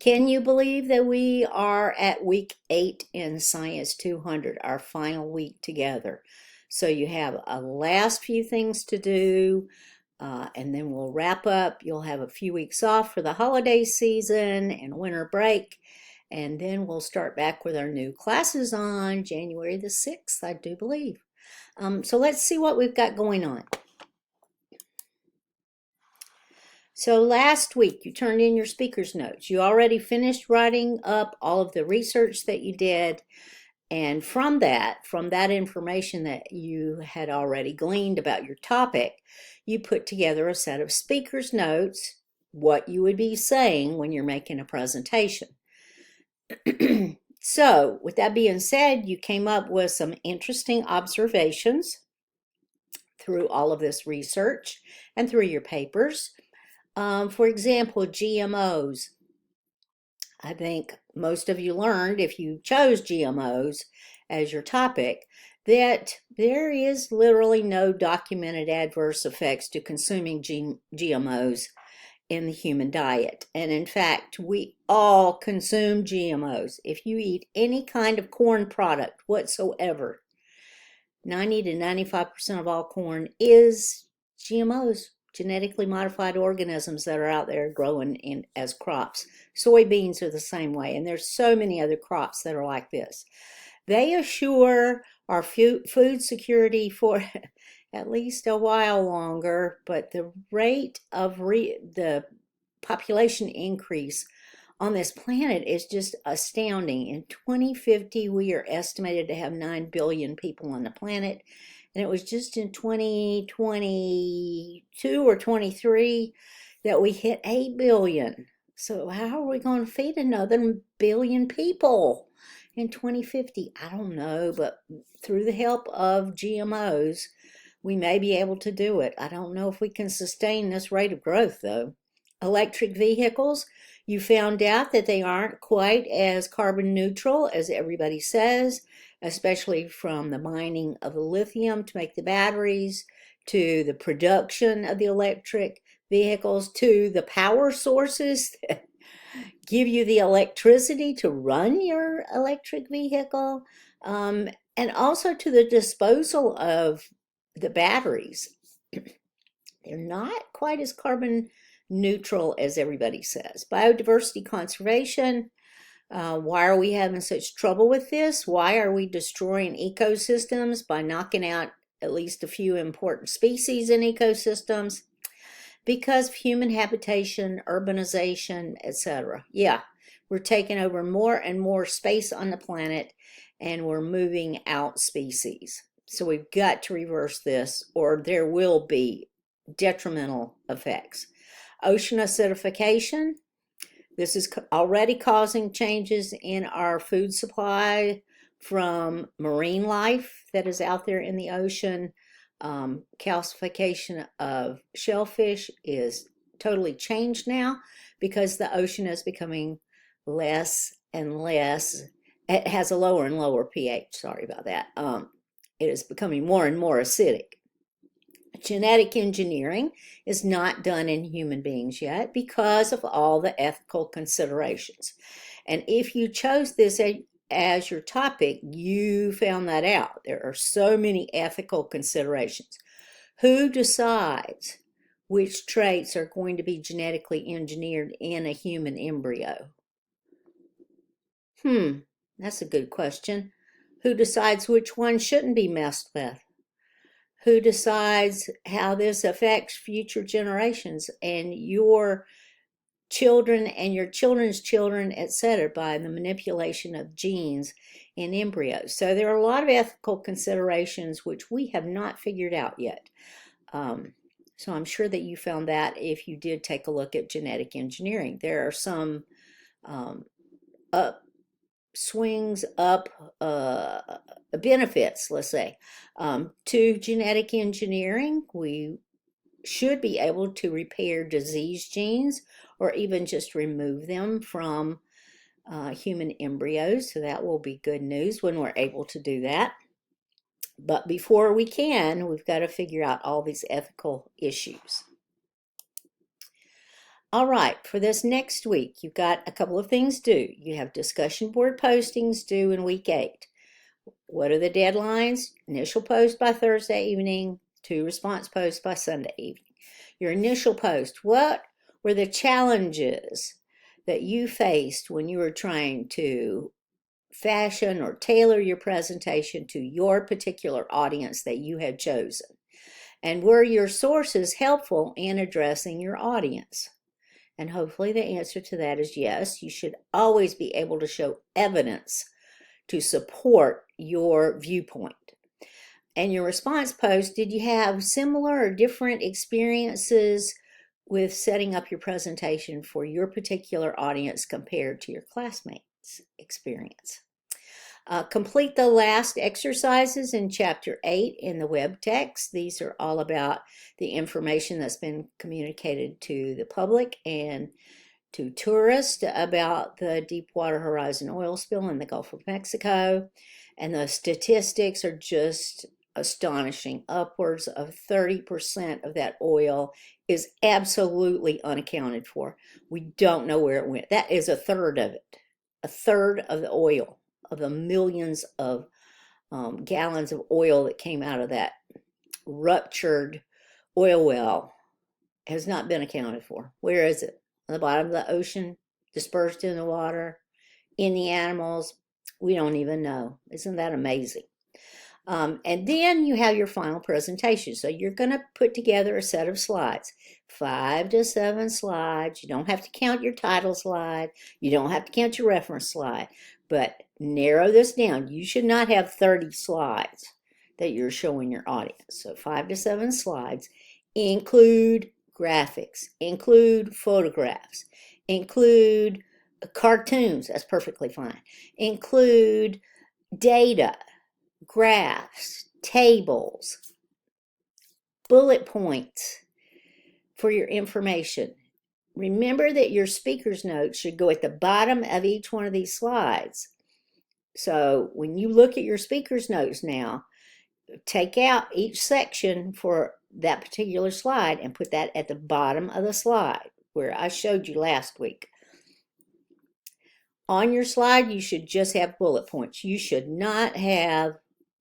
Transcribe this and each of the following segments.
Can you believe that we are at week 8 in Science 200, our final week together? So you have a last few things to do, and then we'll wrap up. You'll have a few weeks off for the holiday season and winter break, and then we'll start back with our new classes on January the 6th, I do believe. So let's see what we've got going on. So last week you turned in your speaker's notes. You already finished writing up all of the research that you did. And from that information that you had already gleaned about your topic, you put together a set of speaker's notes, what you would be saying when you're making a presentation. So with that being said, you came up with some interesting observations through all of this research and through your papers. For example, GMOs. I think most of you learned, if you chose GMOs as your topic, that there is literally no documented adverse effects to consuming GMOs in the human diet. And in fact, we all consume GMOs. If you eat any kind of corn product whatsoever, 90 to 95% of all corn is GMOs, genetically modified organisms that are out there growing as crops. Soybeans are the same way, and there's so many other crops that are like this. They assure our food security for at least a while longer, but the rate of the population increase on this planet is just astounding. In 2050, we are estimated to have 9 billion people on the planet. And it was just in 2022 or 23 that we hit 8 billion. So how are we going to feed another billion people in 2050? I don't know, but through the help of GMOs, we may be able to do it. I don't know if we can sustain this rate of growth, though. Electric vehicles, you found out that they aren't quite as carbon neutral as everybody says, especially from the mining of the lithium to make the batteries, to the production of the electric vehicles, to the power sources that give you the electricity to run your electric vehicle, and also to the disposal of the batteries. They're not quite as carbon neutral as everybody says. Biodiversity conservation. Why are we having such trouble with this? Why are we destroying ecosystems by knocking out at least a few important species in ecosystems? Because of human habitation, urbanization, etc. Yeah, we're taking over more and more space on the planet, and we're moving out species. So we've got to reverse this, or there will be detrimental effects. Ocean acidification. This is already causing changes in our food supply from marine life that is out there in the ocean. Calcification of shellfish is totally changed now because the ocean is becoming less and less. It has a lower and lower pH. Sorry about that. It is becoming more and more acidic. Genetic engineering is not done in human beings yet because of all the ethical considerations. And if you chose this as your topic, you found that out. There are so many ethical considerations. Who decides which traits are going to be genetically engineered in a human embryo? That's a good question. Who decides which one shouldn't be messed with? Who decides how this affects future generations and your children and your children's children, etc., by the manipulation of genes in embryos? So there are a lot of ethical considerations which we have not figured out yet. So I'm sure that you found that if you did take a look at genetic engineering. There are some benefits, let's say, to genetic engineering. We should be able to repair disease genes or even just remove them from human embryos. So that will be good news when we're able to do that. But before we can, we've got to figure out all these ethical issues. All right, for this next week, you've got a couple of things due. You have discussion board postings due in week 8. What are the deadlines? Initial post by Thursday evening, 2 response posts by Sunday evening. Your initial post, what were the challenges that you faced when you were trying to fashion or tailor your presentation to your particular audience that you had chosen? And were your sources helpful in addressing your audience? And hopefully the answer to that is yes. You should always be able to show evidence to support your viewpoint. And your response post, did you have similar or different experiences with setting up your presentation for your particular audience compared to your classmates' experience? Complete the last exercises in Chapter 8 in the web text. These are all about the information that's been communicated to the public and to tourists about the Deepwater Horizon oil spill in the Gulf of Mexico. And the statistics are just astonishing. Upwards of 30% of that oil is absolutely unaccounted for. We don't know where it went. That is a third of it. A third of the oil, of the millions of gallons of oil that came out of that ruptured oil well has not been accounted for. Where is it? On the bottom of the ocean, dispersed in the water, in the animals? We don't even know. Isn't that amazing? And then you have your final presentation. So you're going to put together a set of slides, 5 to 7 slides. You don't have to count your title slide. You don't have to count your reference slide. But narrow this down. You should not have 30 slides that you're showing your audience. So 5 to 7 slides. Include graphics, include photographs, include cartoons. That's perfectly fine. Include data, graphs, tables, bullet points for your information. Remember that your speaker's notes should go at the bottom of each one of these slides. So when you look at your speaker's notes now, take out each section for that particular slide and put that at the bottom of the slide where I showed you last week. On your slide, you should just have bullet points. You should not have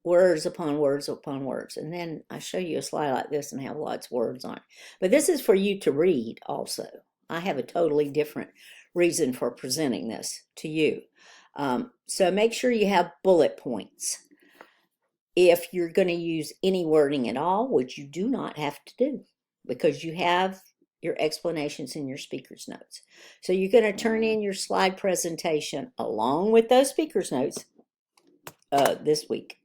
words upon words upon words. And then I show you a slide like this and have lots of words on it. But this is for you to read also. I have a totally different reason for presenting this to you. So make sure you have bullet points. If you're going to use any wording at all, which you do not have to do because you have your explanations in your speaker's notes. So you're going to turn in your slide presentation along with those speaker's notes this week.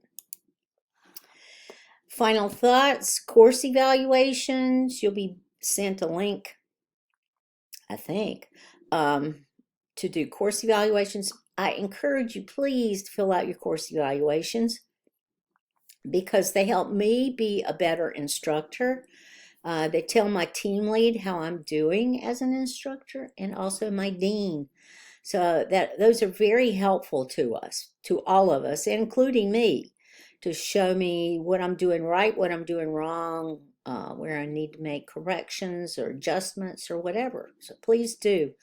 Final thoughts, course evaluations. You'll be sent a link, I think, to do course evaluations. I encourage you, please, to fill out your course evaluations because they help me be a better instructor. They tell my team lead how I'm doing as an instructor and also my dean. So those are very helpful to us, to all of us, including me, to show me what I'm doing right, what I'm doing wrong, where I need to make corrections or adjustments or whatever. So please do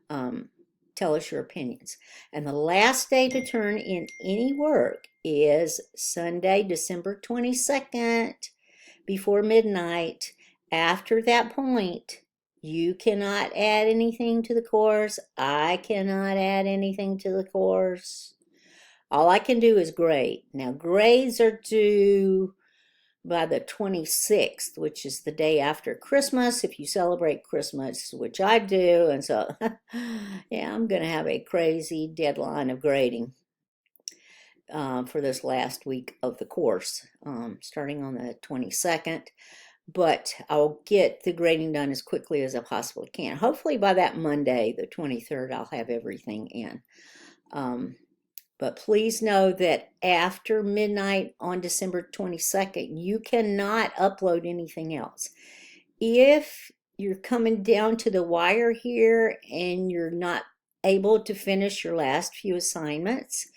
tell us your opinions. And the last day to turn in any work is Sunday, December 22nd, before midnight. After that point, you cannot add anything to the course. I cannot add anything to the course. All I can do is grade. Now, grades are due by the 26th, which is the day after Christmas, if you celebrate Christmas, which I do. And so, yeah, I'm going to have a crazy deadline of grading for this last week of the course, starting on the 22nd. But I'll get the grading done as quickly as I possibly can. Hopefully by that Monday, the 23rd, I'll have everything in. But please know that after midnight on December 22nd, you cannot upload anything else. If you're coming down to the wire here and you're not able to finish your last few assignments,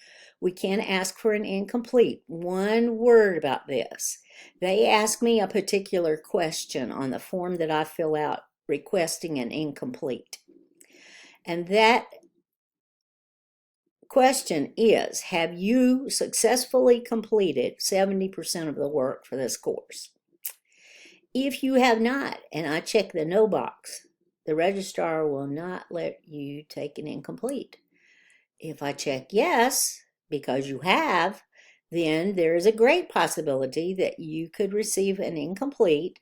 we can ask for an incomplete. One word about this. They ask me a particular question on the form that I fill out requesting an incomplete. And that question is, have you successfully completed 70% of the work for this course? If you have not, and I check the no box, the registrar will not let you take an incomplete. If I check yes, because you have, then there is a great possibility that you could receive an incomplete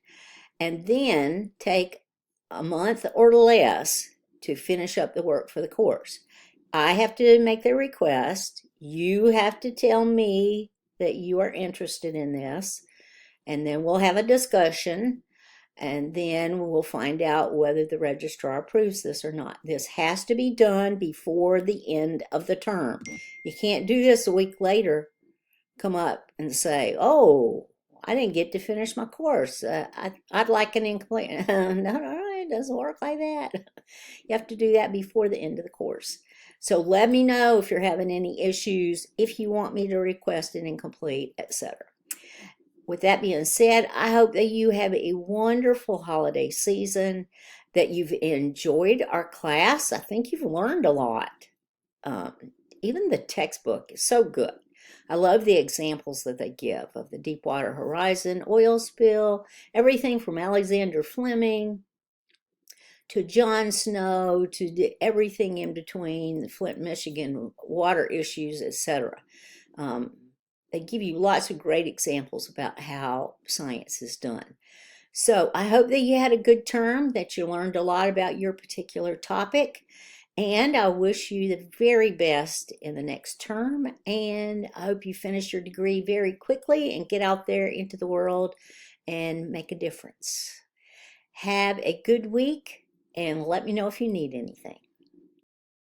and then take a month or less to finish up the work for the course. I have to make the request. You have to tell me that you are interested in this, and then we'll have a discussion, and then we'll find out whether the registrar approves this or not. This has to be done before the end of the term. You can't do this a week later, come up and say, oh, I didn't get to finish my course. I'd like an incomplete. No, it doesn't work like that. You have to do that before the end of the course. So let me know if you're having any issues, if you want me to request an incomplete, etc. With that being said, I hope that you have a wonderful holiday season, that you've enjoyed our class. I think you've learned a lot. Even the textbook is so good. I love the examples that they give of the Deepwater Horizon oil spill, everything from Alexander Fleming to John Snow to everything in between, the Flint, Michigan water issues, etc. They give you lots of great examples about how science is done. So I hope that you had a good term, that you learned a lot about your particular topic, and I wish you the very best in the next term, and I hope you finish your degree very quickly and get out there into the world and make a difference. Have a good week, and let me know if you need anything.